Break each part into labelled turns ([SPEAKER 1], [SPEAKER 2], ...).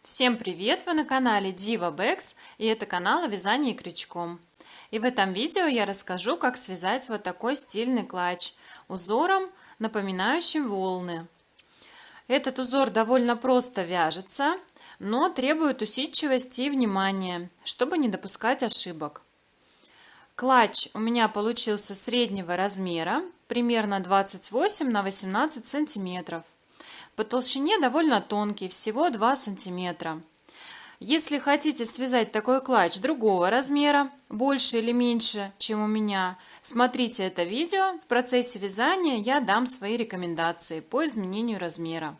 [SPEAKER 1] Всем привет! Вы на канале Diva Bags, и это канал о вязании крючком. И в этом видео я расскажу, как связать вот такой стильный клатч узором, напоминающим волны. Этот узор довольно просто вяжется, но требует усидчивости и внимания, чтобы не допускать ошибок. Клатч у меня получился среднего размера, примерно 28 на 18 сантиметров. По толщине довольно тонкий, всего 2 сантиметра. Если хотите связать такой клатч другого размера, больше или меньше, чем у меня, смотрите это видео. В процессе вязания я дам свои рекомендации по изменению размера.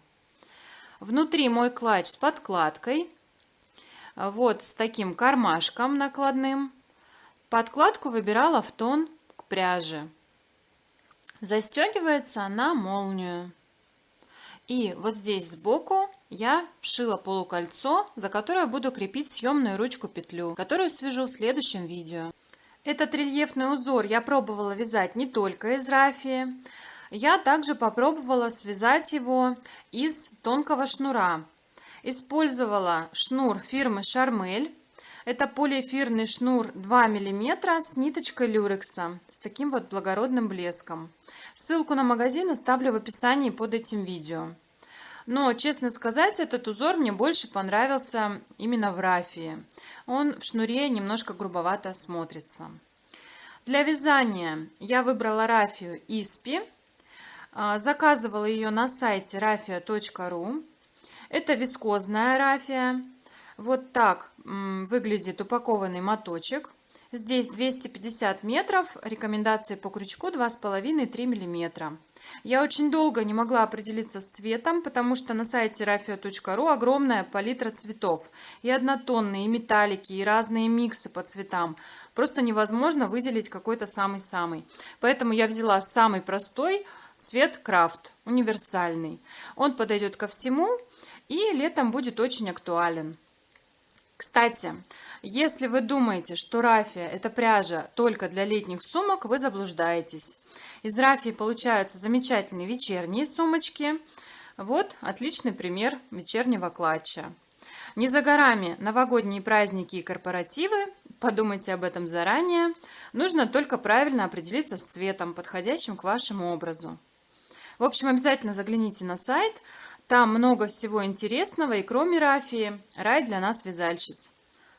[SPEAKER 1] Внутри мой клатч с подкладкой, вот с таким кармашком накладным. Подкладку выбирала в тон к пряже. Застегивается на молнию. И вот здесь сбоку я вшила полукольцо, за которое буду крепить съемную ручку-петлю, которую свяжу в следующем видео. Этот рельефный узор я пробовала вязать не только из рафии. Я также попробовала связать его из тонкого шнура. Использовала шнур фирмы Шармель. Это полиэфирный шнур 2 мм с ниточкой люрекса, с таким вот благородным блеском. Ссылку на магазин оставлю в описании под этим видео. Но, честно сказать, этот узор мне больше понравился именно в рафии. Он в шнуре немножко грубовато смотрится. Для вязания я выбрала рафию Испи. Заказывала ее на сайте raffia.ru. Это вискозная рафия. Вот так выглядит упакованный моточек. Здесь 250 метров, рекомендации по крючку 2,5-3 мм. Я очень долго не могла определиться с цветом, потому что на сайте raffia.ru огромная палитра цветов. И однотонные, и металлики, и разные миксы по цветам. Просто невозможно выделить какой-то самый-самый. Поэтому я взяла самый простой цвет крафт, универсальный. Он подойдет ко всему и летом будет очень актуален. Кстати, если вы думаете, что рафия – это пряжа только для летних сумок, вы заблуждаетесь. Из рафии получаются замечательные вечерние сумочки. Вот отличный пример вечернего клатча. Не за горами новогодние праздники и корпоративы. Подумайте об этом заранее. Нужно только правильно определиться с цветом, подходящим к вашему образу. В общем, обязательно загляните на сайт. Там много всего интересного, и кроме рафии, рай для нас вязальщиц.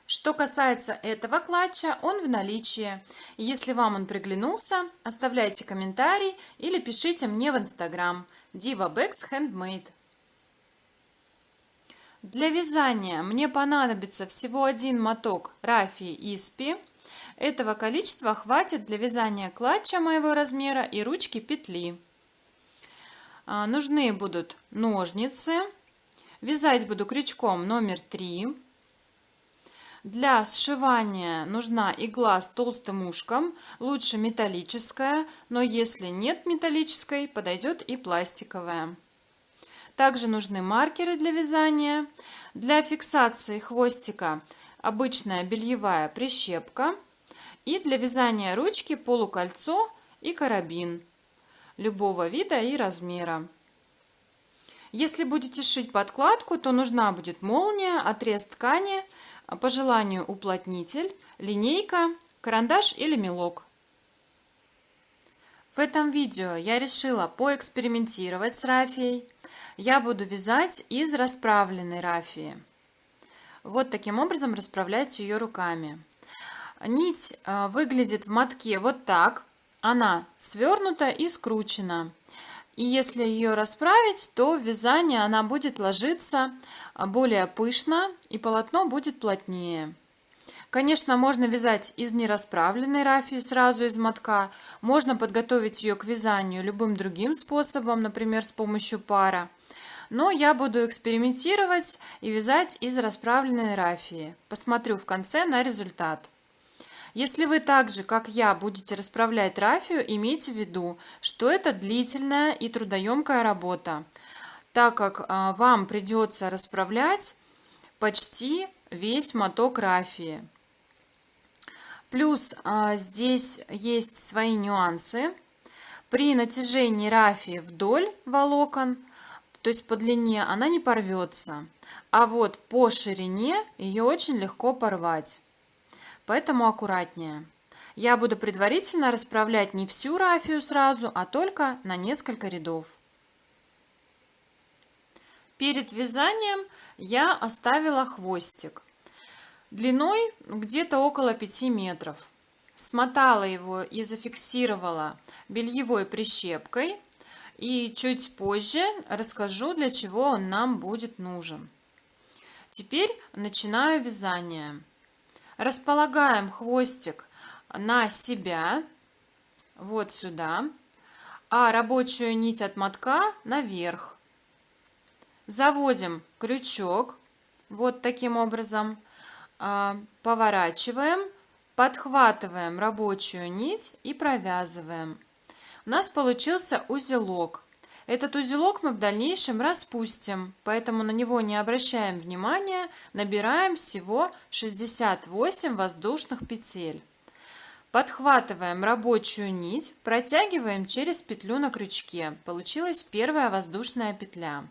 [SPEAKER 1] Что касается этого клатча, он в наличии. И если вам он приглянулся, оставляйте комментарий или пишите мне в Instagram Diva Bags Handmade. Для вязания мне понадобится всего один моток рафии Испи. Этого количества хватит для вязания клатча моего размера и ручки петли. Нужны будут ножницы. Вязать буду крючком номер 3. Для сшивания нужна игла с толстым ушком, лучше металлическая, но если нет металлической, подойдет и пластиковая. Также нужны маркеры для вязания. Для фиксации хвостика обычная бельевая прищепка. И для вязания ручки полукольцо и карабин любого вида и размера. Если будете шить подкладку, то нужна будет молния, отрез ткани, по желанию уплотнитель, линейка, карандаш или мелок. В этом видео я решила поэкспериментировать с рафией. Я буду вязать из расправленной рафии. Вот таким образом расправлять ее руками. Нить выглядит в мотке вот так. Она свернута и скручена. И если ее расправить, то в вязании она будет ложиться более пышно и полотно будет плотнее. Конечно, можно вязать из нерасправленной рафии сразу из мотка. Можно подготовить ее к вязанию любым другим способом, например, с помощью пара. Но я буду экспериментировать и вязать из расправленной рафии. Посмотрю в конце на результат. Если вы так же, как я, будете расправлять рафию, имейте в виду, что это длительная и трудоемкая работа, так как вам придется расправлять почти весь моток рафии. Плюс здесь есть свои нюансы. При натяжении рафии вдоль волокон, то есть по длине, она не порвется. а вот по ширине ее очень легко порвать, поэтому аккуратнее. Я буду предварительно расправлять не всю рафию сразу, а только на несколько рядов. Перед вязанием я оставила хвостик длиной где-то около 5 метров. Смотала его и зафиксировала бельевой прищепкой. И чуть позже расскажу, для чего он нам будет нужен. Теперь начинаю вязание. Располагаем хвостик на себя, вот сюда, а рабочую нить от мотка наверх. Заводим крючок, вот таким образом, поворачиваем, подхватываем рабочую нить и провязываем. У нас получился узелок. Этот узелок мы в дальнейшем распустим, поэтому на него не обращаем внимания, набираем всего 68 воздушных петель. Подхватываем рабочую нить, протягиваем через петлю на крючке. Получилась первая воздушная петля.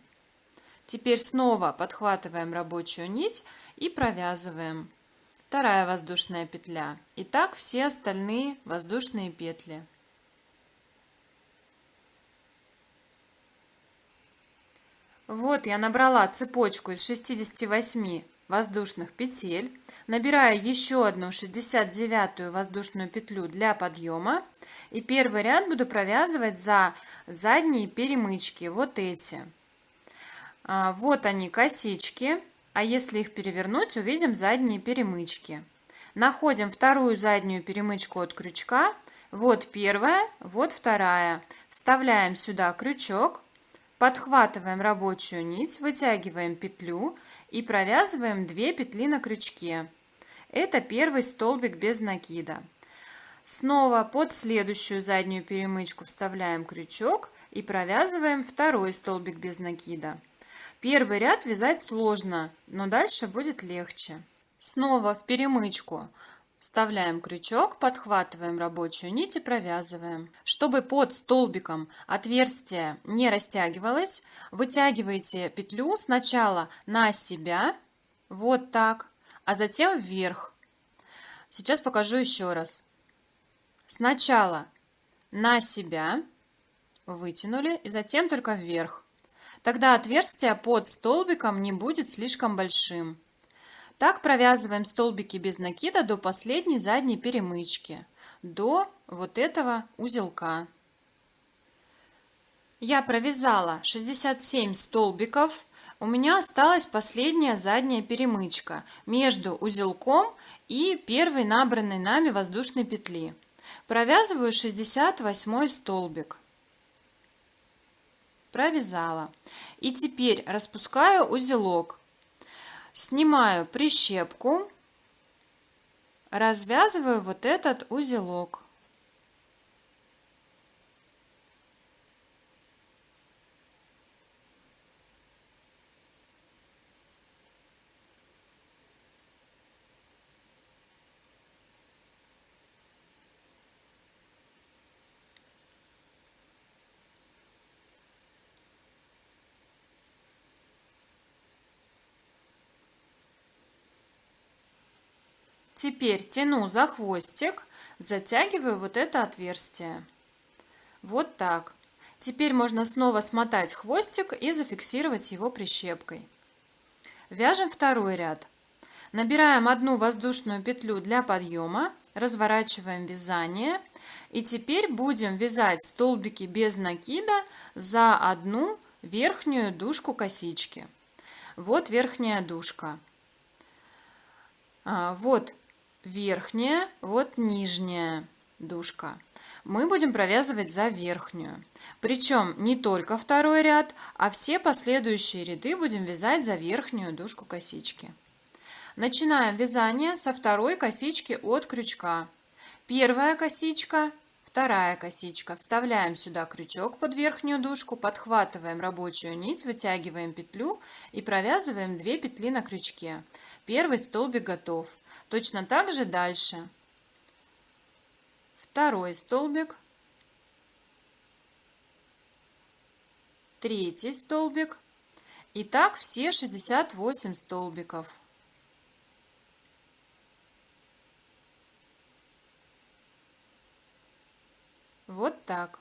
[SPEAKER 1] Теперь снова подхватываем рабочую нить и провязываем. Вторая воздушная петля. И так все остальные воздушные петли. Вот я набрала цепочку из 68 воздушных петель, набираю еще одну 69-ю воздушную петлю для подъема, и первый ряд буду провязывать за задние перемычки, вот эти. Вот они, косички, а если их перевернуть, увидим задние перемычки. Находим вторую заднюю перемычку от крючка, вот первая, вот вторая. Вставляем сюда крючок, подхватываем рабочую нить, вытягиваем петлю и провязываем 2 петли на крючке. Это первый столбик без накида. Снова под следующую заднюю перемычку вставляем крючок и провязываем второй столбик без накида. Первый ряд вязать сложно, но дальше будет легче. Снова в перемычку вставляем крючок, подхватываем рабочую нить и провязываем. Чтобы под столбиком отверстие не растягивалось, вытягивайте петлю сначала на себя, вот так, а затем вверх. Сейчас покажу еще раз. Сначала на себя вытянули и затем только вверх. Тогда отверстие под столбиком не будет слишком большим. Так провязываем столбики без накида до последней задней перемычки, до вот этого узелка. Я провязала 67 столбиков, у меня осталась последняя задняя перемычка между узелком и первой набранной нами воздушной петли. Провязываю 68 столбик. Провязала. И теперь распускаю узелок. Снимаю прищепку, развязываю вот этот узелок. Теперь тяну за хвостик, затягиваю вот это отверстие. Вот так. Теперь можно снова смотать хвостик и зафиксировать его прищепкой. Вяжем второй ряд. Набираем одну воздушную петлю для подъема, разворачиваем вязание. И теперь будем вязать столбики без накида за одну верхнюю дужку косички. Вот верхняя дужка. Вот верхняя, вот нижняя дужка. Мы будем провязывать за верхнюю. Причем не только второй ряд, а все последующие ряды будем вязать за верхнюю дужку косички. Начинаем вязание со второй косички от крючка. Первая косичка, вторая косичка. Вставляем сюда крючок под верхнюю дужку, подхватываем рабочую нить, вытягиваем петлю и провязываем 2 петли на крючке. Первый столбик готов. Точно так же дальше. Второй столбик, третий столбик И так все 68 столбиков. Вот так.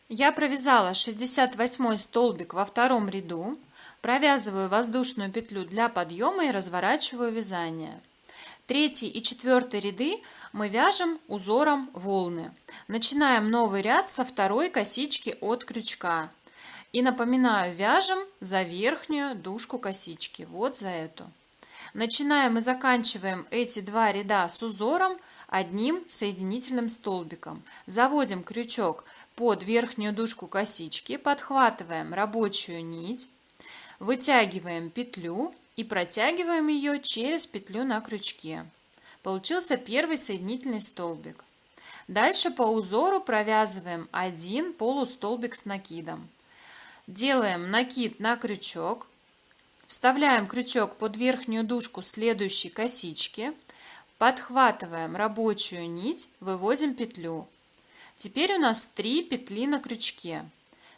[SPEAKER 1] Я провязала 68 столбик во втором ряду, провязываю воздушную петлю для подъема и разворачиваю вязание. Третий и четвертый ряды мы вяжем узором волны. Начинаем новый ряд со второй косички от крючка. И напоминаю, вяжем за верхнюю дужку косички, вот за эту. Начинаем и заканчиваем эти два ряда с узором одним соединительным столбиком. Заводим крючок под верхнюю дужку косички, подхватываем рабочую нить, вытягиваем петлю и протягиваем ее через петлю на крючке. Получился первый соединительный столбик. Дальше по узору провязываем один полустолбик с накидом. Делаем накид на крючок, вставляем крючок под верхнюю дужку следующей косички, подхватываем рабочую нить, выводим петлю. Теперь у нас 3 петли на крючке.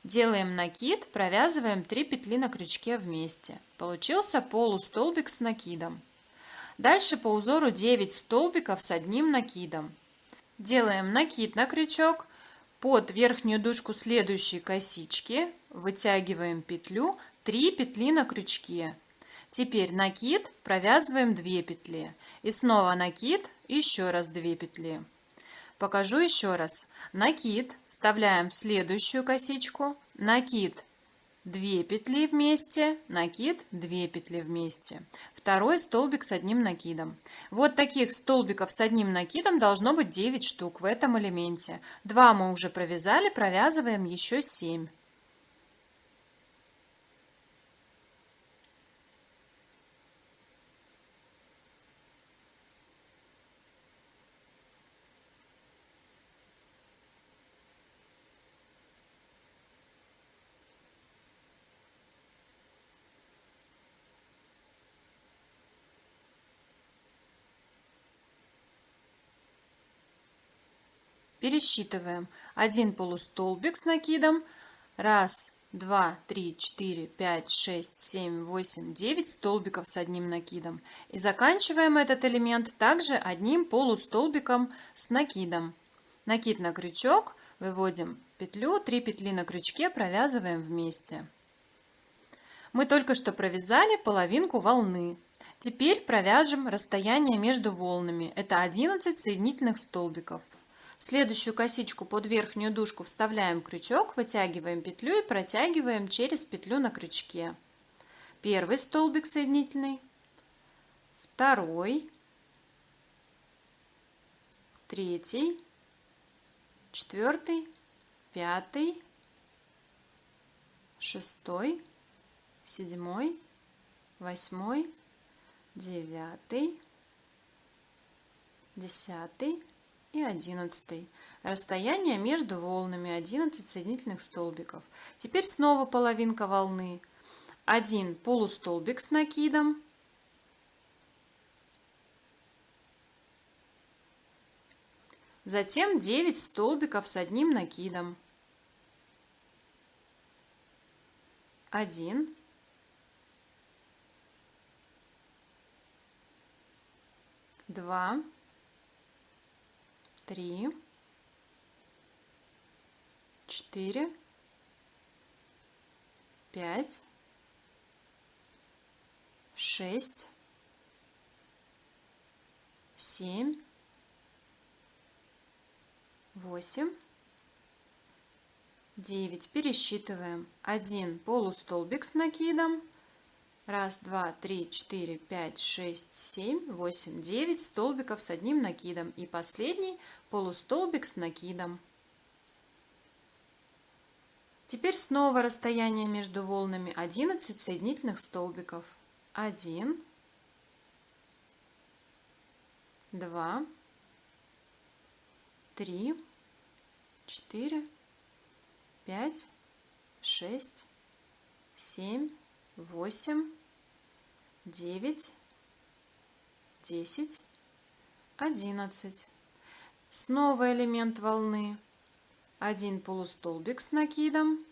[SPEAKER 1] Делаем накид, провязываем 3 петли на крючке вместе. Получился полустолбик с накидом. Дальше по узору 9 столбиков с одним накидом. Делаем накид на крючок, под верхнюю дужку следующей косички вытягиваем петлю, 3 петли на крючке. Теперь накид, провязываем 2 петли. И снова накид, еще раз 2 петли. Покажу еще раз. Накид вставляем в следующую косичку, накид 2 петли вместе, накид 2 петли вместе. Второй столбик с одним накидом. Вот таких столбиков с одним накидом должно быть 9 штук в этом элементе. 2 мы уже провязали, провязываем еще 7. Пересчитываем. 1 полустолбик с накидом. 1, 2, 3, 4, 5, 6, 7, 8, 9 столбиков с одним накидом. И заканчиваем этот элемент также одним полустолбиком с накидом. Накид на крючок, выводим петлю, 3 петли на крючке провязываем вместе. Мы только что провязали половинку волны. Теперь провяжем расстояние между волнами. Это 11 соединительных столбиков. В следующую косичку под верхнюю дужку вставляем крючок, вытягиваем петлю и протягиваем через петлю на крючке. Первый столбик соединительный, второй, третий, четвертый, пятый, шестой, седьмой, восьмой, девятый, 10 и 11. Расстояние между волнами 11 соединительных столбиков. Теперь снова половинка волны. 1 полустолбик с накидом. Затем 9 столбиков с одним накидом. 1, 2, 3, 4, 5, 6, 7, 8, 9. Пересчитываем. 1 полустолбик с накидом. 1, 2, 3, 4, 5, 6, 7, 8, 9 столбиков с одним накидом. И последний полустолбик с накидом. Теперь снова расстояние между волнами 11 соединительных столбиков. 1, 2, 3, 4, 5, 6, 7, 8, 9, 10, 11. Снова элемент волны. 1 полустолбик с накидом.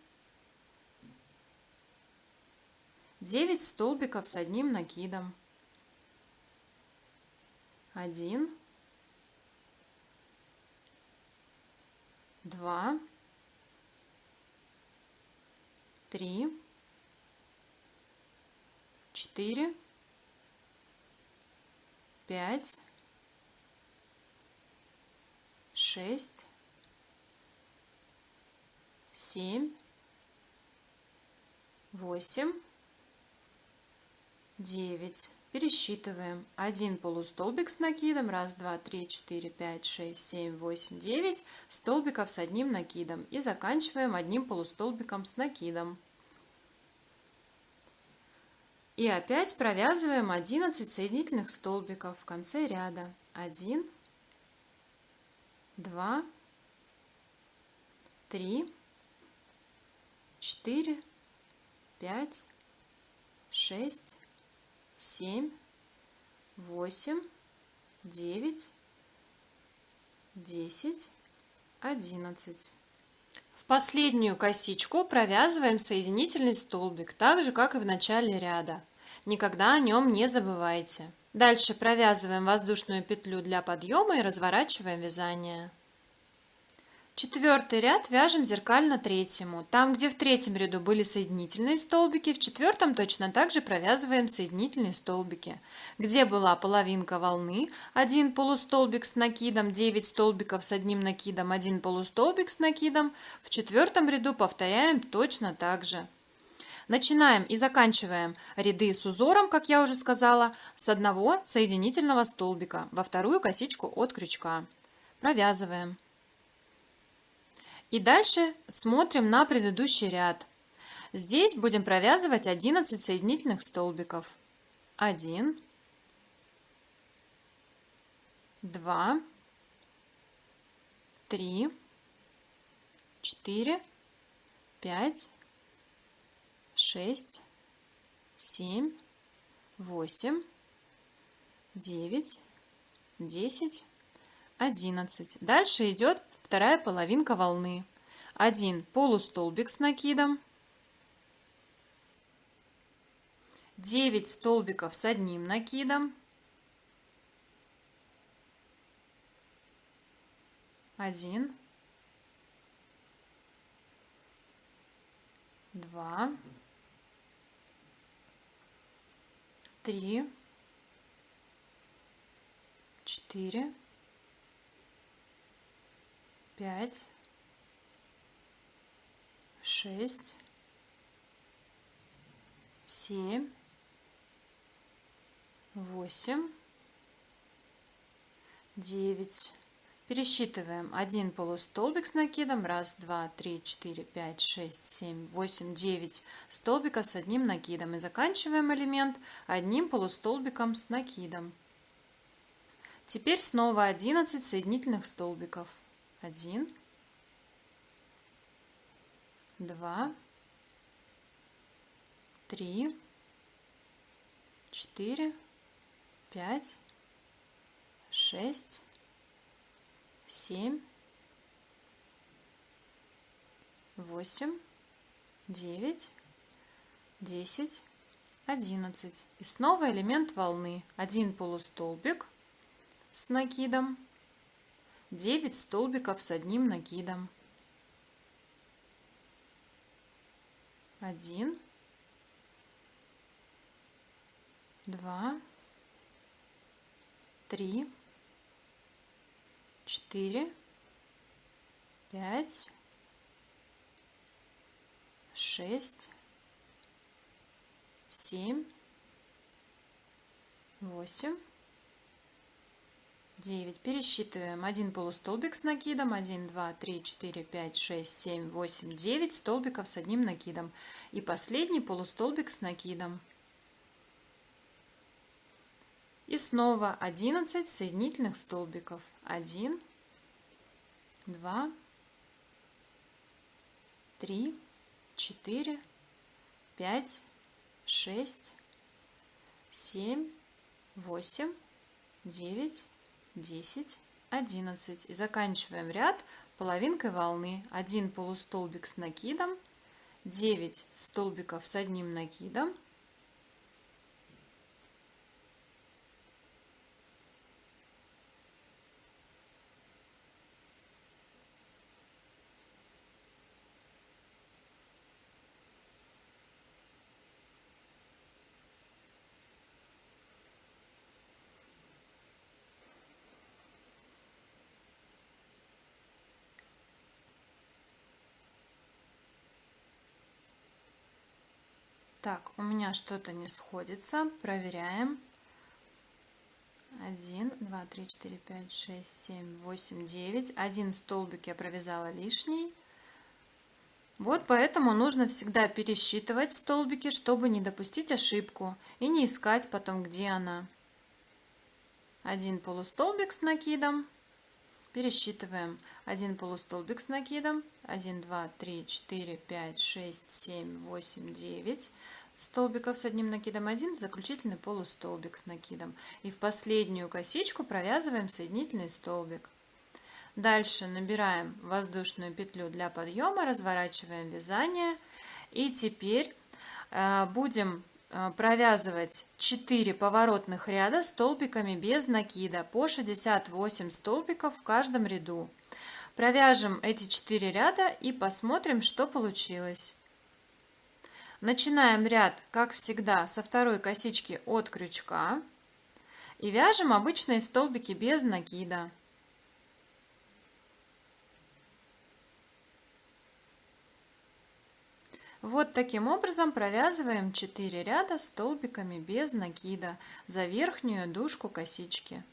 [SPEAKER 1] 9 столбиков с одним накидом. 1, 2, 3, 4, 5, 6, 7, 8, 9. Пересчитываем. 1 полустолбик с накидом. 1, 2, 3, 4, 5, 6, 7, 8, 9 столбиков с одним накидом. И заканчиваем одним полустолбиком с накидом. И опять провязываем 11 соединительных столбиков в конце ряда. 1, 2, 3, 4, 5, 6, 7, 8, 9, 10, 11. В последнюю косичку провязываем соединительный столбик, так же, как и в начале ряда. Никогда о нем не забывайте. Дальше провязываем воздушную петлю для подъема и разворачиваем вязание. Четвертый ряд вяжем зеркально третьему. Там, где в третьем ряду были соединительные столбики, в четвертом точно так же провязываем соединительные столбики. Где была половинка волны, 1 полустолбик с накидом, 9 столбиков с одним накидом, 1 полустолбик с накидом, в четвертом ряду повторяем точно так же. Начинаем и заканчиваем ряды с узором, как я уже сказала, с одного соединительного столбика во вторую косичку от крючка. Провязываем. И дальше смотрим на предыдущий ряд. Здесь будем провязывать 11 соединительных столбиков. 1, 2, 3, 4, 5, 6, 7, 8, 9, 10, 11. Дальше идет вторая половинка волны. 1 полустолбик с накидом, 9 столбиков с одним накидом, 1, 2, 3, 4, 5, 6, 7, 8, 9. Пересчитываем. 1 полустолбик с накидом. 1, 2, 3, 4, 5, 6, 7, 8, 9 столбиков с одним накидом. И заканчиваем элемент одним полустолбиком с накидом. Теперь снова 11 соединительных столбиков. 1, 2, 3, 4, 5, 6, 7, 8, 9, 10, 11. И снова элемент волны. 1 полустолбик с накидом, 9 столбиков с одним накидом. 1, 2, 3, 4, 5, 6, 7, 8, 9. Пересчитываем. 1 полустолбик с накидом, 1, 2, 3, 4, 5, 6, 7, 8, 9 столбиков с одним накидом. И последний полустолбик с накидом. И снова 11 соединительных столбиков. 1, 2, 3, 4, 5, 6, 7, 8, 9, 10, 11. И заканчиваем ряд половинкой волны. 1 полустолбик с накидом, 9 столбиков с одним накидом, Так, у меня что-то не сходится. Проверяем. 1, 2, 3, 4, 5, 6, 7, 8, 9. Один столбик я провязала лишний. Вот поэтому нужно всегда пересчитывать столбики, чтобы не допустить ошибку и не искать потом, где она. Один полустолбик с накидом. Пересчитываем. Один полустолбик с накидом. 1, 2, 3, 4, 5, 6, 7, 8, 9 столбиков с одним накидом. Один заключительный полустолбик с накидом. И в последнюю косичку провязываем соединительный столбик. Дальше набираем воздушную петлю для подъема, разворачиваем вязание. И теперь будем провязывать 4 поворотных ряда столбиками без накида по 68 столбиков в каждом ряду. Провяжем эти 4 ряда и посмотрим, что получилось. Начинаем ряд, как всегда, со второй косички от крючка и вяжем обычные столбики без накида. Вот таким образом провязываем 4 ряда столбиками без накида за верхнюю дужку косички.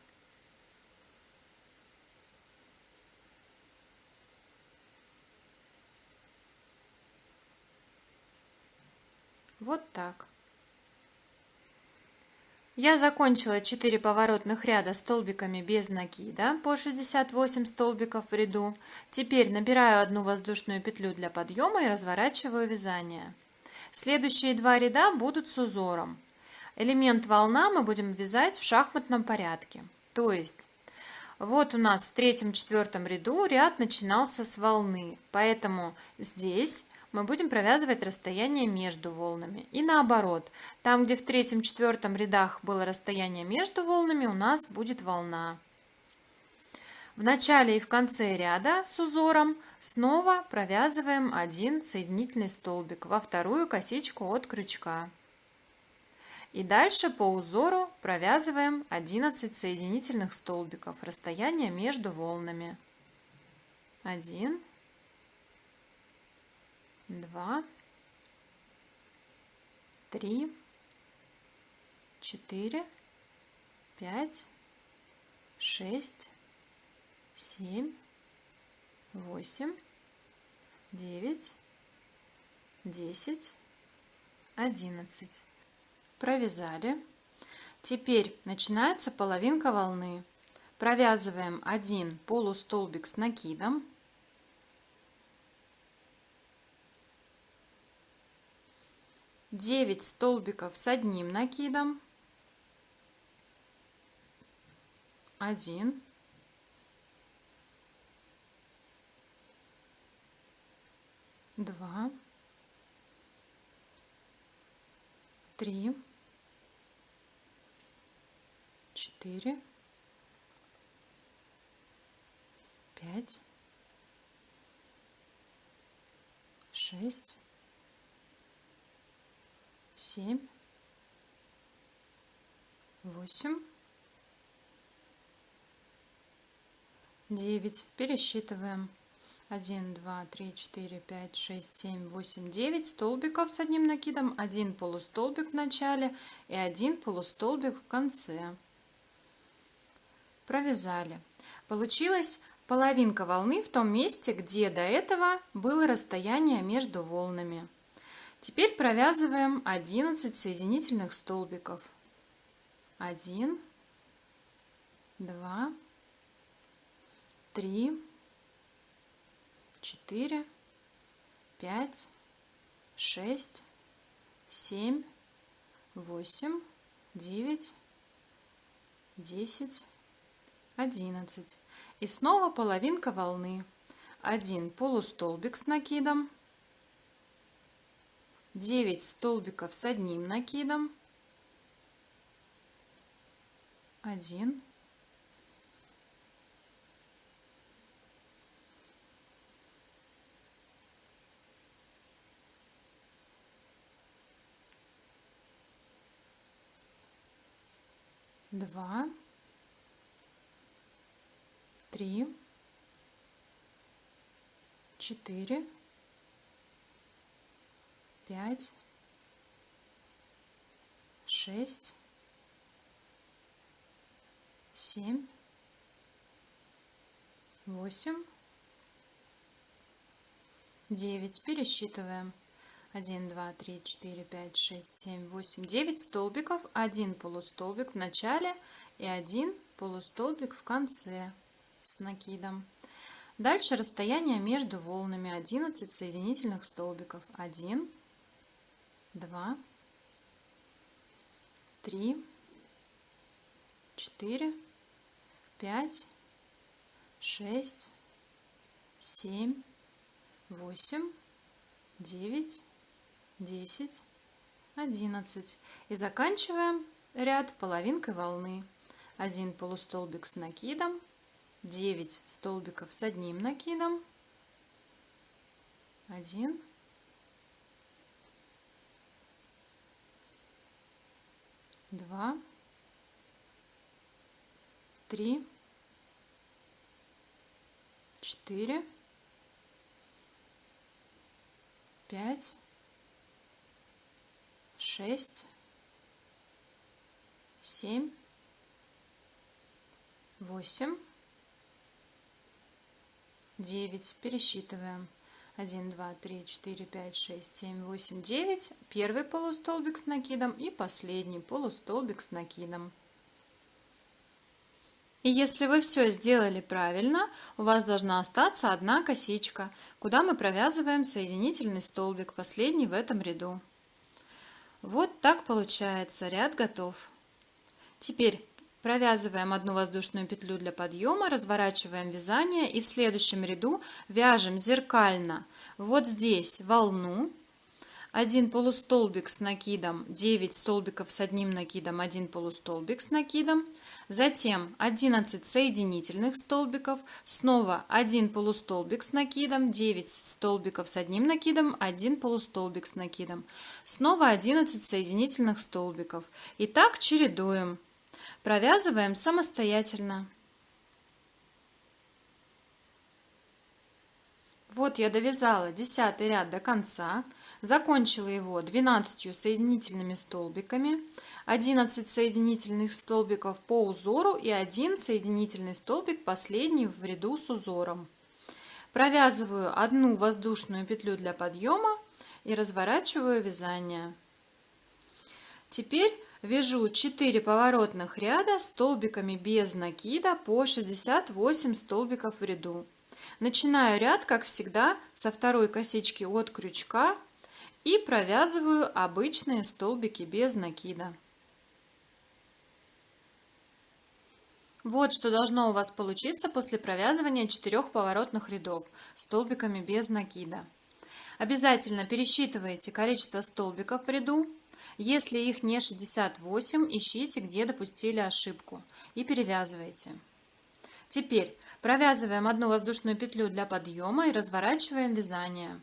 [SPEAKER 1] Вот так. Я закончила 4 поворотных ряда столбиками без накида по 68 столбиков в ряду. Теперь набираю одну воздушную петлю для подъема и разворачиваю вязание. Следующие 2 ряда будут с узором. Элемент волна мы будем вязать в шахматном порядке. То есть, вот у нас в 3-4 ряду ряд начинался с волны, поэтому здесь мы будем провязывать расстояние между волнами. И наоборот, там, где в 3-4 рядах было расстояние между волнами, у нас будет волна. В начале и в конце ряда с узором снова провязываем один соединительный столбик во вторую косичку от крючка. И дальше по узору провязываем 11 соединительных столбиков, расстояние между волнами. 1, 2, 3, 4, 5, 6, 7, 8, 9, 10, 11. Провязали. Теперь начинается половинка волны. Провязываем один полустолбик с накидом. 9 столбиков с одним накидом. 1, 2, 3, 4, 5, 6, 7, 8, 9. Пересчитываем. 1, 2, 3, 4, 5, 6, 7, 8, 9 столбиков с одним накидом, 1 полустолбик в начале и 1 полустолбик в конце. Провязали. Получилась половинка волны в том месте, где до этого было расстояние между волнами. Теперь провязываем 11 соединительных столбиков. 1, 2, 3, 4, 5, 6, 7, 8, 9, 10, 11. И снова половинка волны. 1 полустолбик с накидом, 9 столбиков с одним накидом, 1, 2, 3, 4, 5, 6, 7, 8, 9. Пересчитываем. 1, 2, 3, 4, 5, 6, 7, 8, 9 столбиков, 1 полустолбик в начале и 1 полустолбик в конце с накидом. Дальше расстояние между волнами 11 соединительных столбиков. 1, 2, 3, 4, 5, 6, 7, 8, 9, 10, 11. И заканчиваем ряд половинкой волны. 1 полустолбик с накидом, 9 столбиков с одним накидом, 1, 2, 3, 4, 5, 6, 7, 8, 9. Пересчитываем. 1, 2, 3, 4, 5, 6, 7, 8, 9. Первый полустолбик с накидом и последний полустолбик с накидом. И если вы все сделали правильно, у вас должна остаться одна косичка, куда мы провязываем соединительный столбик, последний в этом ряду. Вот так получается, ряд готов. Теперь провязываем одну воздушную петлю для подъема, разворачиваем вязание и в следующем ряду вяжем зеркально вот здесь волну, 1 полустолбик с накидом, 9 столбиков с одним накидом, 1 полустолбик с накидом, затем 11 соединительных столбиков, снова 1 полустолбик с накидом, 9 столбиков с одним накидом, 1 полустолбик с накидом, снова 11 соединительных столбиков. И так чередуем. Провязываем самостоятельно. Вот я довязала 10 ряд до конца, закончила его 12 соединительными столбиками, 11 соединительных столбиков по узору и 1 соединительный столбик последний в ряду с узором. Провязываю одну воздушную петлю для подъема и разворачиваю вязание. Теперь вяжу 4 поворотных ряда столбиками без накида по 68 столбиков в ряду. Начинаю ряд, как всегда, со второй косички от крючка и провязываю обычные столбики без накида. Вот что должно у вас получиться после провязывания 4 поворотных рядов столбиками без накида. Обязательно пересчитывайте количество столбиков в ряду. Если их не 68, ищите, где допустили ошибку, и перевязывайте. Теперь провязываем одну воздушную петлю для подъема и разворачиваем вязание.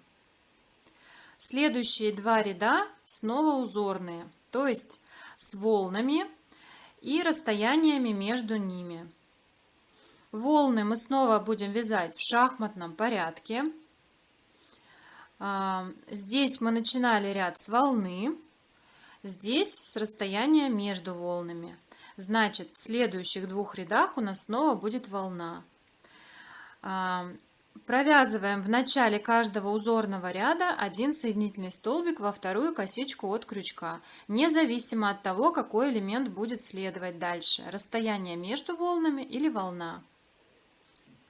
[SPEAKER 1] Следующие 2 ряда снова узорные, то есть с волнами и расстояниями между ними. Волны мы снова будем вязать в шахматном порядке. Здесь мы начинали ряд с волны. Здесь с расстояния между волнами. Значит, в следующих 2 рядах у нас снова будет волна. Провязываем в начале каждого узорного ряда 1 соединительный столбик во вторую косичку от крючка, независимо от того, какой элемент будет следовать дальше, расстояние между волнами или волна.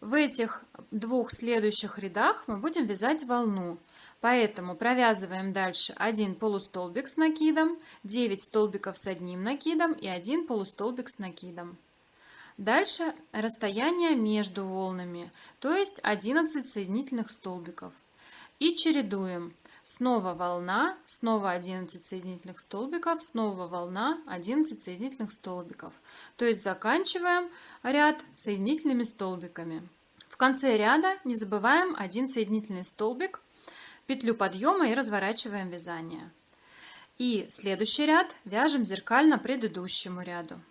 [SPEAKER 1] В этих 2 следующих рядах мы будем вязать волну. Поэтому провязываем дальше 1 полустолбик с накидом, 9 столбиков с одним накидом и 1 полустолбик с накидом. Дальше расстояние между волнами, то есть 11 соединительных столбиков. И чередуем. Снова волна, снова 11 соединительных столбиков, снова волна, 11 соединительных столбиков. То есть заканчиваем ряд соединительными столбиками. В конце ряда не забываем 1 соединительный столбик, петлю подъема и разворачиваем вязание. И следующий ряд вяжем зеркально предыдущему ряду.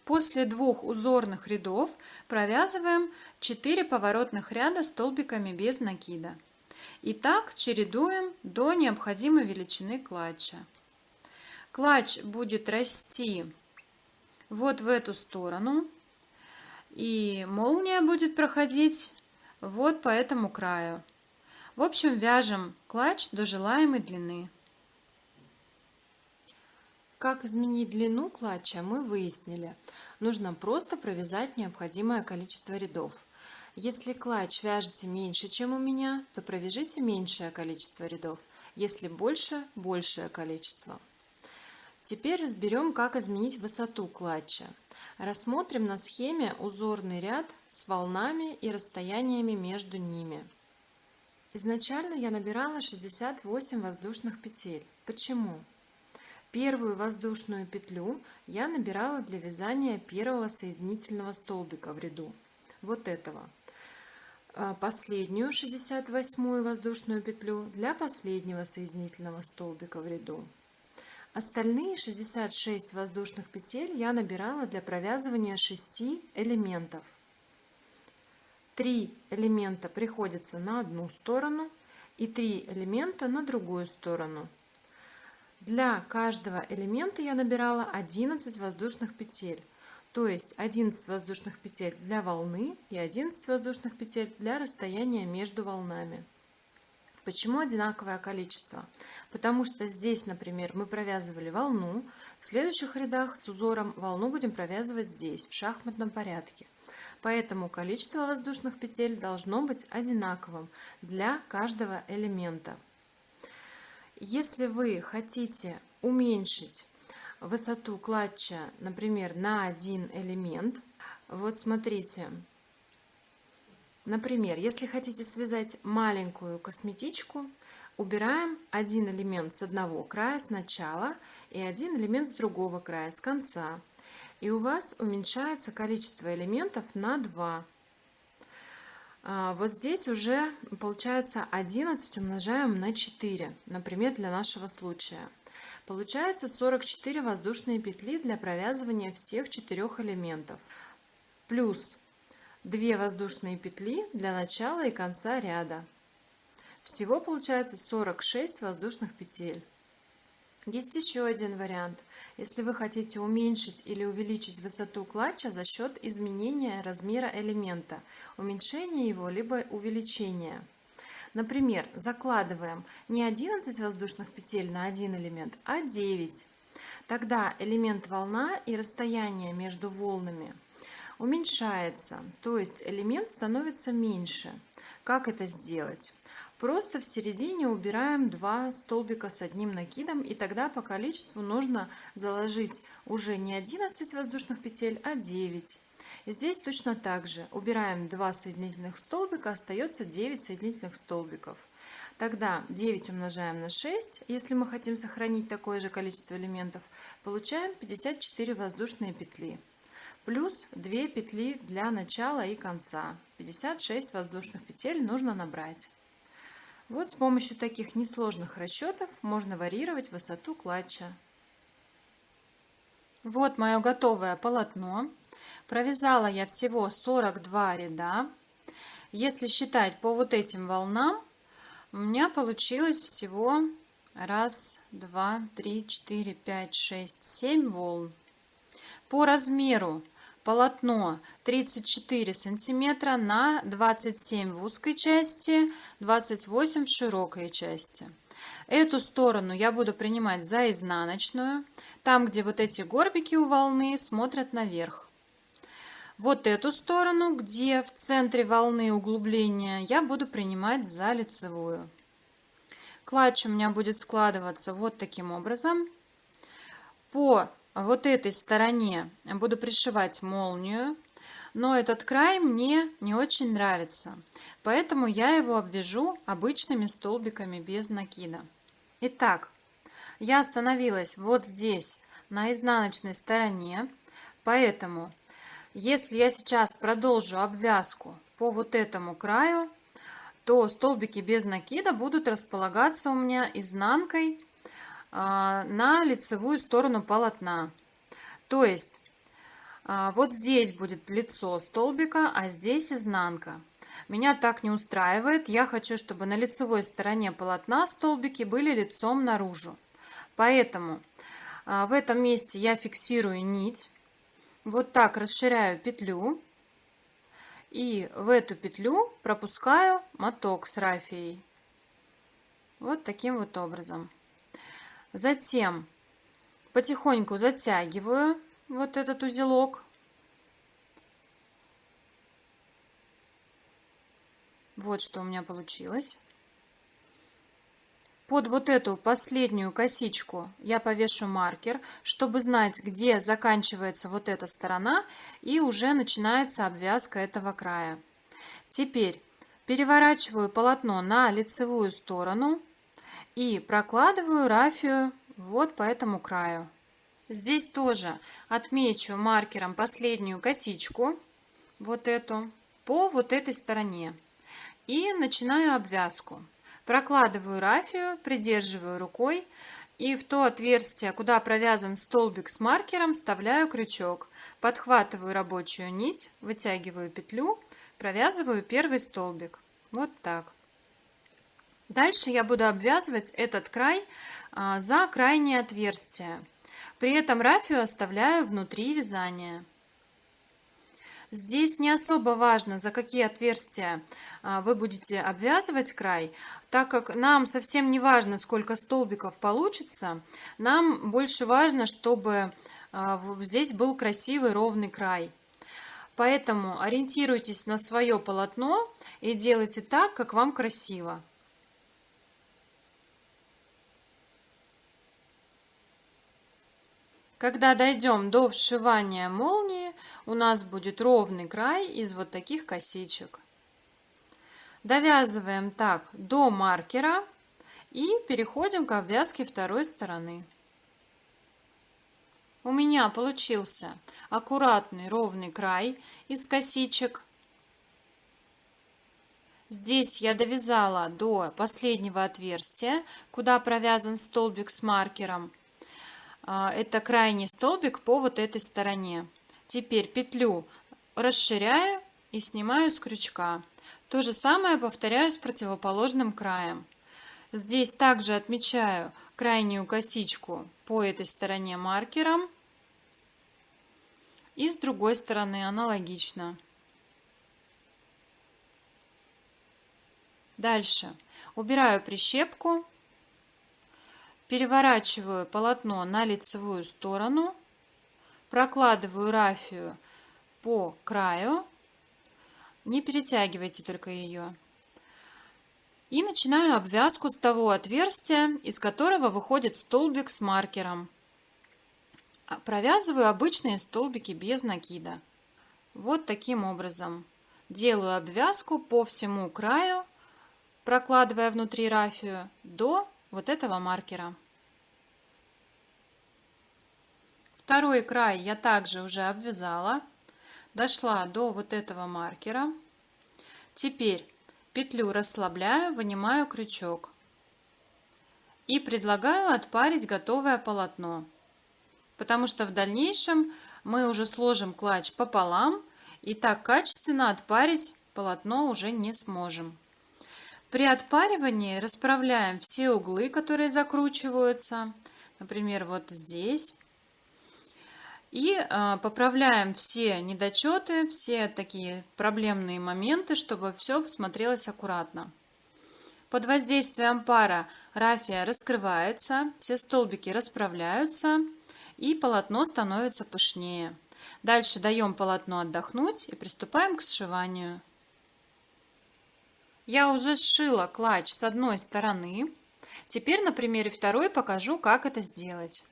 [SPEAKER 1] После 2 узорных рядов провязываем 4 поворотных ряда столбиками без накида. И так чередуем до необходимой величины клатча. Клатч будет расти вот в эту сторону, и молния будет проходить вот по этому краю. В общем, вяжем клатч до желаемой длины. Как изменить длину клатча, мы выяснили. Нужно просто провязать необходимое количество рядов. Если клатч вяжете меньше, чем у меня, то провяжите меньшее количество рядов. Если больше, большее количество. Теперь разберем, как изменить высоту клатча. Рассмотрим на схеме узорный ряд с волнами и расстояниями между ними. Изначально я набирала 68 воздушных петель. Почему? Первую воздушную петлю я набирала для вязания первого соединительного столбика в ряду, вот этого. Последнюю 68-ю воздушную петлю для последнего соединительного столбика в ряду. Остальные 66 воздушных петель я набирала для провязывания 6 элементов. 3 элемента приходятся на одну сторону и 3 элемента на другую сторону. Для каждого элемента я набирала 11 воздушных петель, то есть 11 воздушных петель для волны и 11 воздушных петель для расстояния между волнами. Почему одинаковое количество? Потому что здесь, например, мы провязывали волну, в следующих рядах с узором волну будем провязывать здесь, в шахматном порядке. Поэтому количество воздушных петель должно быть одинаковым для каждого элемента. Если вы хотите уменьшить высоту клатча, например, на один элемент, вот смотрите, например, если хотите связать маленькую косметичку, убираем один элемент с одного края с начала и один элемент с другого края с конца. И у вас уменьшается количество элементов на 2. Вот здесь уже получается 11 умножаем на 4, например, для нашего случая. Получается 44 воздушные петли для провязывания всех 4 элементов. Плюс 2 воздушные петли для начала и конца ряда. Всего получается 46 воздушных петель. Есть еще один вариант. Если вы хотите уменьшить или увеличить высоту клатча за счет изменения размера элемента, уменьшения его либо увеличения. Например, закладываем не 11 воздушных петель на один элемент, а 9. Тогда элемент волна и расстояние между волнами уменьшается, то есть элемент становится меньше. Как это сделать? Просто в середине убираем 2 столбика с одним накидом, и тогда по количеству нужно заложить уже не 11 воздушных петель, а 9. И здесь точно так же. Убираем 2 соединительных столбика, остается 9 соединительных столбиков. Тогда 9 умножаем на 6, если мы хотим сохранить такое же количество элементов, получаем 54 воздушные петли. Плюс 2 петли для начала и конца. 56 воздушных петель нужно набрать. Вот с помощью таких несложных расчетов можно варьировать высоту клатча. Вот мое готовое полотно. Провязала я всего 42 ряда. Если считать по вот этим волнам, у меня получилось всего 1, 2, 3, 4, 5, 6, 7 волн. По размеру полотно 34 сантиметра на 27 в узкой части, 28 в широкой части. Эту сторону я буду принимать за изнаночную, там, где вот эти горбики у волны смотрят наверх. Вот эту сторону, где в центре волны углубления, я буду принимать за лицевую. Клатч у меня будет складываться вот таким образом. По вот этой стороне буду пришивать молнию, но этот край мне не очень нравится, поэтому я его обвяжу обычными столбиками без накида. Итак, я остановилась вот здесь на изнаночной стороне, поэтому если я сейчас продолжу обвязку по вот этому краю, то столбики без накида будут располагаться у меня изнанкой на лицевую сторону полотна. То есть вот здесь будет лицо столбика, а здесь изнанка. Меня так не устраивает. Я хочу, чтобы на лицевой стороне полотна столбики были лицом наружу. Поэтому В этом месте я фиксирую нить, вот так расширяю петлю и в эту петлю пропускаю моток с рафией. Вот таким вот образом. Затем потихоньку затягиваю вот этот узелок. Вот что у меня получилось. Под вот эту последнюю косичку я повешу маркер, чтобы знать, где заканчивается вот эта сторона и уже начинается обвязка этого края. Теперь переворачиваю полотно на лицевую сторону и прокладываю рафию вот по этому краю. Здесь тоже отмечу маркером последнюю косичку, вот эту, по вот этой стороне. И начинаю обвязку. Прокладываю рафию, придерживаю рукой и в то отверстие, куда провязан столбик с маркером, вставляю крючок. Подхватываю рабочую нить, вытягиваю петлю, провязываю первый столбик. Вот так. Дальше я буду обвязывать этот край за крайнее отверстие. При этом рафию оставляю внутри вязания. Здесь не особо важно, за какие отверстия вы будете обвязывать край, так как нам совсем не важно, сколько столбиков получится, нам больше важно, чтобы здесь был красивый ровный край. Поэтому ориентируйтесь на свое полотно и делайте так, как вам красиво. Когда дойдем до вшивания молнии, у нас будет ровный край из вот таких косичек. Довязываем так до маркера и переходим к обвязке второй стороны. У меня получился аккуратный ровный край из косичек. Здесь я довязала до последнего отверстия, куда провязан столбик с маркером. Это крайний столбик по вот этой стороне. Теперь петлю расширяю и снимаю с крючка. То же самое повторяю с противоположным краем. Здесь также отмечаю крайнюю косичку по этой стороне маркером. И с другой стороны аналогично. Дальше убираю прищепку. Переворачиваю полотно на лицевую сторону, прокладываю рафию по краю, не перетягивайте только ее. И начинаю обвязку с того отверстия, из которого выходит столбик с маркером. Провязываю обычные столбики без накида. Вот таким образом делаю обвязку по всему краю, прокладывая внутри рафию до вот этого маркера. Второй край я также уже обвязала, дошла до вот этого маркера. Теперь петлю расслабляю, вынимаю крючок и предлагаю отпарить готовое полотно, потому что в дальнейшем мы уже сложим клатч пополам и так качественно отпарить полотно уже не сможем. При отпаривании расправляем все углы, которые закручиваются, например, вот здесь. И поправляем все недочеты, все такие проблемные моменты, чтобы все смотрелось аккуратно. Под воздействием пара рафия раскрывается, все столбики расправляются и полотно становится пышнее. Дальше даем полотну отдохнуть и приступаем к сшиванию. Я уже сшила клатч с одной стороны. Теперь на примере второй покажу, как это сделать.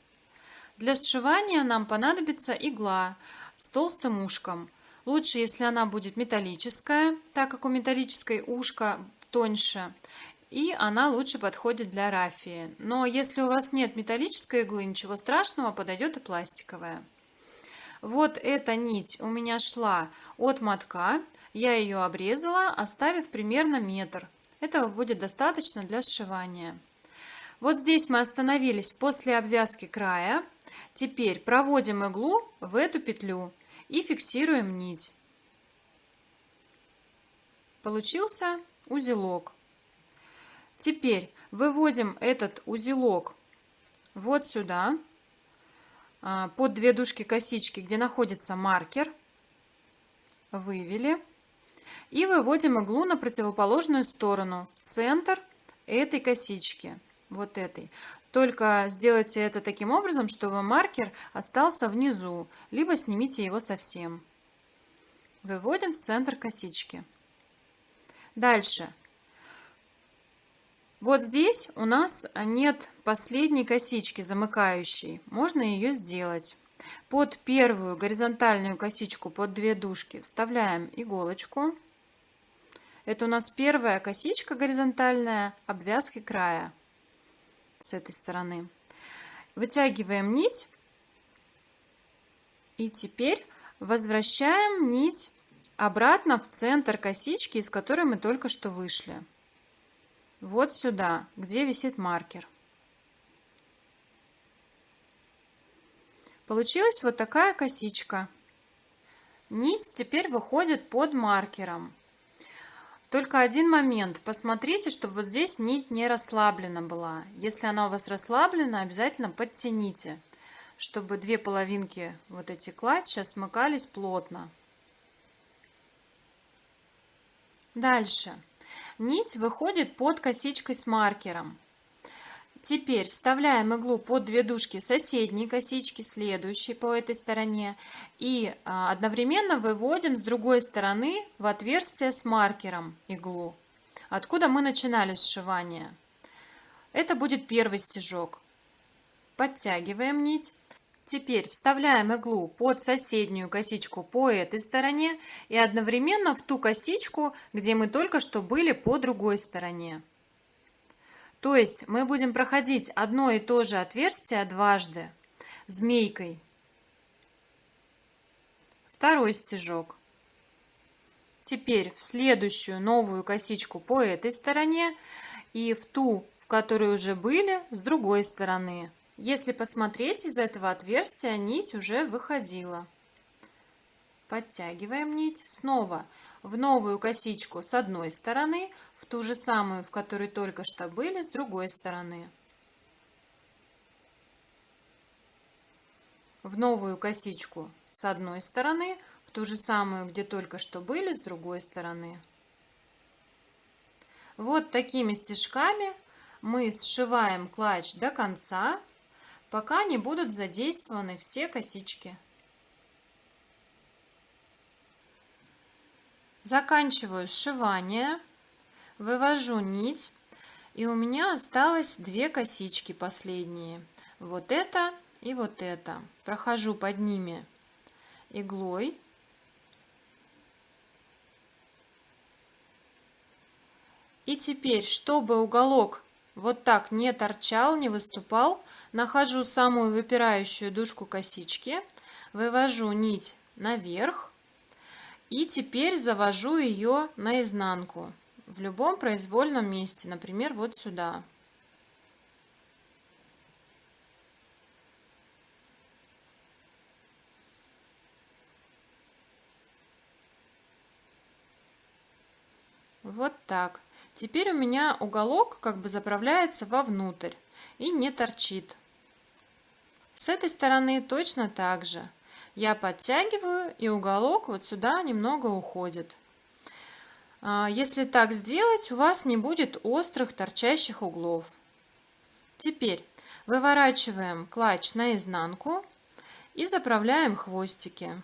[SPEAKER 1] Для сшивания нам понадобится игла с толстым ушком. Лучше, если она будет металлическая, так как у металлической ушко тоньше, и она лучше подходит для рафии. Но если у вас нет металлической иглы, ничего страшного, подойдет и пластиковая. Вот эта нить у меня шла от мотка. Я ее обрезала, оставив примерно метр. Этого будет достаточно для сшивания. Вот здесь мы остановились после обвязки края. Теперь проводим иглу в эту петлю и фиксируем нить. Получился узелок. Теперь выводим этот узелок вот сюда. под 2 дужки косички, где находится маркер, вывели и выводим иглу на противоположную сторону, в центр этой косички, вот этой. Только сделайте это таким образом, чтобы маркер остался внизу, либо снимите его совсем. Выводим в центр косички. Дальше. Вот здесь у нас нет последней косички замыкающей. Можно ее сделать. Под первую горизонтальную косичку, под 2 дужки, вставляем иголочку. Это у нас первая косичка горизонтальная обвязки края. С этой стороны. Вытягиваем нить. И теперь возвращаем нить обратно в центр косички, из которой мы только что вышли. Вот сюда, где висит маркер. Получилась вот такая косичка. Нить теперь выходит под маркером. Только один момент. Посмотрите, чтобы вот здесь нить не расслаблена была. Если она у вас расслаблена, обязательно подтяните, чтобы 2 половинки вот эти клатча смыкались плотно. Дальше. Нить выходит под косичкой с маркером. Теперь вставляем иглу под 2 дужки соседней косички, следующей по этой стороне, и одновременно выводим с другой стороны в отверстие с маркером иглу, откуда мы начинали сшивание. Это будет первый стежок. Подтягиваем нить. Теперь вставляем иглу под соседнюю косичку по этой стороне и одновременно в ту косичку, где мы только что были по другой стороне. То есть мы будем проходить одно и то же отверстие дважды, змейкой. Второй стежок. Теперь в следующую новую косичку по этой стороне и в ту, в которой уже были, с другой стороны. Если посмотреть, из этого отверстия нить уже выходила. Подтягиваем нить снова в новую косичку с одной стороны, в ту же самую, в которой только что были, с другой стороны. В новую косичку с одной стороны, в ту же самую, где только что были, с другой стороны. Вот такими стежками мы сшиваем клатч до конца, пока не будут задействованы все косички. Заканчиваю сшивание, вывожу нить, и у меня осталось 2 косички последние. Вот это и вот это. Прохожу под ними иглой. И теперь, чтобы уголок вот так не торчал, не выступал, нахожу самую выпирающую дужку косички, вывожу нить наверх. И теперь завожу ее наизнанку в любом произвольном месте, например, вот сюда. Вот так. Теперь у меня уголок как бы заправляется вовнутрь и не торчит. С этой стороны точно так же. Я подтягиваю, и уголок вот сюда немного уходит. Если так сделать, у вас не будет острых торчащих углов. Теперь выворачиваем клатч наизнанку и заправляем хвостики.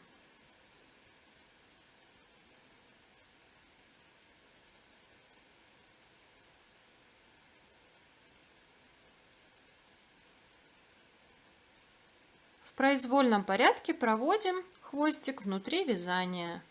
[SPEAKER 1] В произвольном порядке проводим хвостик внутри вязания.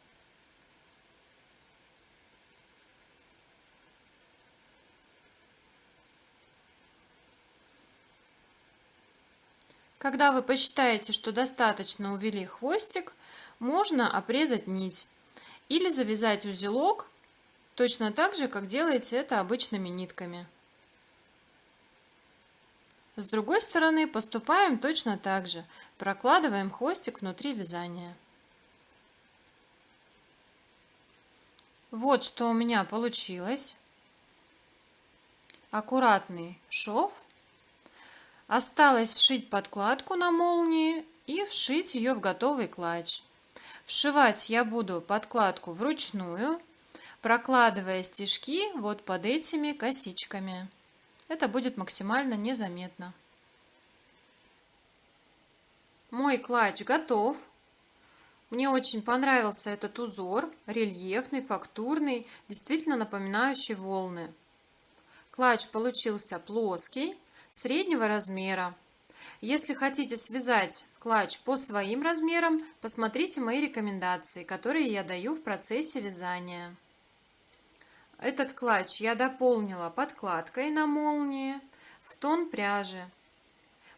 [SPEAKER 1] Когда вы посчитаете, что достаточно увели хвостик, можно обрезать нить или завязать узелок точно так же, как делаете это обычными нитками. С другой стороны поступаем точно так же. Прокладываем хвостик внутри вязания. Вот что у меня получилось. Аккуратный шов. Осталось сшить подкладку на молнии и вшить ее в готовый клатч. Вшивать я буду подкладку вручную, прокладывая стежки вот под этими косичками. Это будет максимально незаметно. Мой клатч готов. Мне очень понравился этот узор, рельефный, фактурный, действительно напоминающий волны. Клатч получился плоский, среднего размера. Если хотите связать клатч по своим размерам, посмотрите мои рекомендации, которые я даю в процессе вязания. Этот клатч я дополнила подкладкой на молнии в тон пряжи.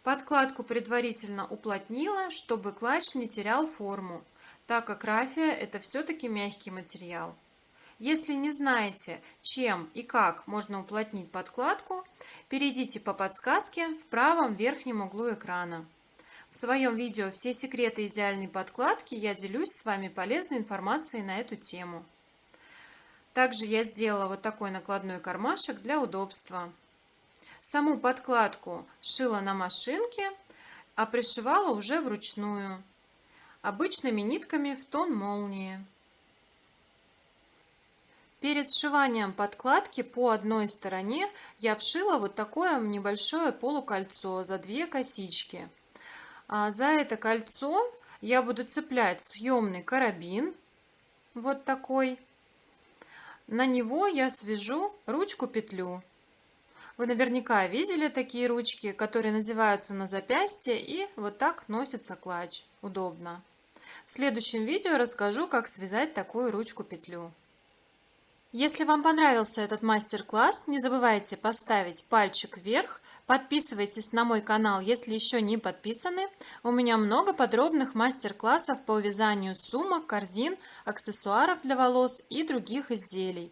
[SPEAKER 1] Подкладку предварительно уплотнила, чтобы клатч не терял форму, так как рафия это все-таки мягкий материал. Если не знаете, чем и как можно уплотнить подкладку, перейдите по подсказке в правом верхнем углу экрана. В своем видео «Все секреты идеальной подкладки» я делюсь с вами полезной информацией на эту тему. Также я сделала вот такой накладной кармашек для удобства. Саму подкладку шила на машинке, а пришивала уже вручную, обычными нитками в тон молнии. Перед сшиванием подкладки по одной стороне я вшила вот такое небольшое полукольцо за 2 косички. За это кольцо я буду цеплять съемный карабин, вот такой. На него я свяжу ручку-петлю. Вы наверняка видели такие ручки, которые надеваются на запястье и вот так носится клатч. Удобно. В следующем видео расскажу, как связать такую ручку-петлю. Если вам понравился этот мастер-класс, не забывайте поставить пальчик вверх, подписывайтесь на мой канал, если еще не подписаны. У меня много подробных мастер-классов по вязанию сумок, корзин, аксессуаров для волос и других изделий.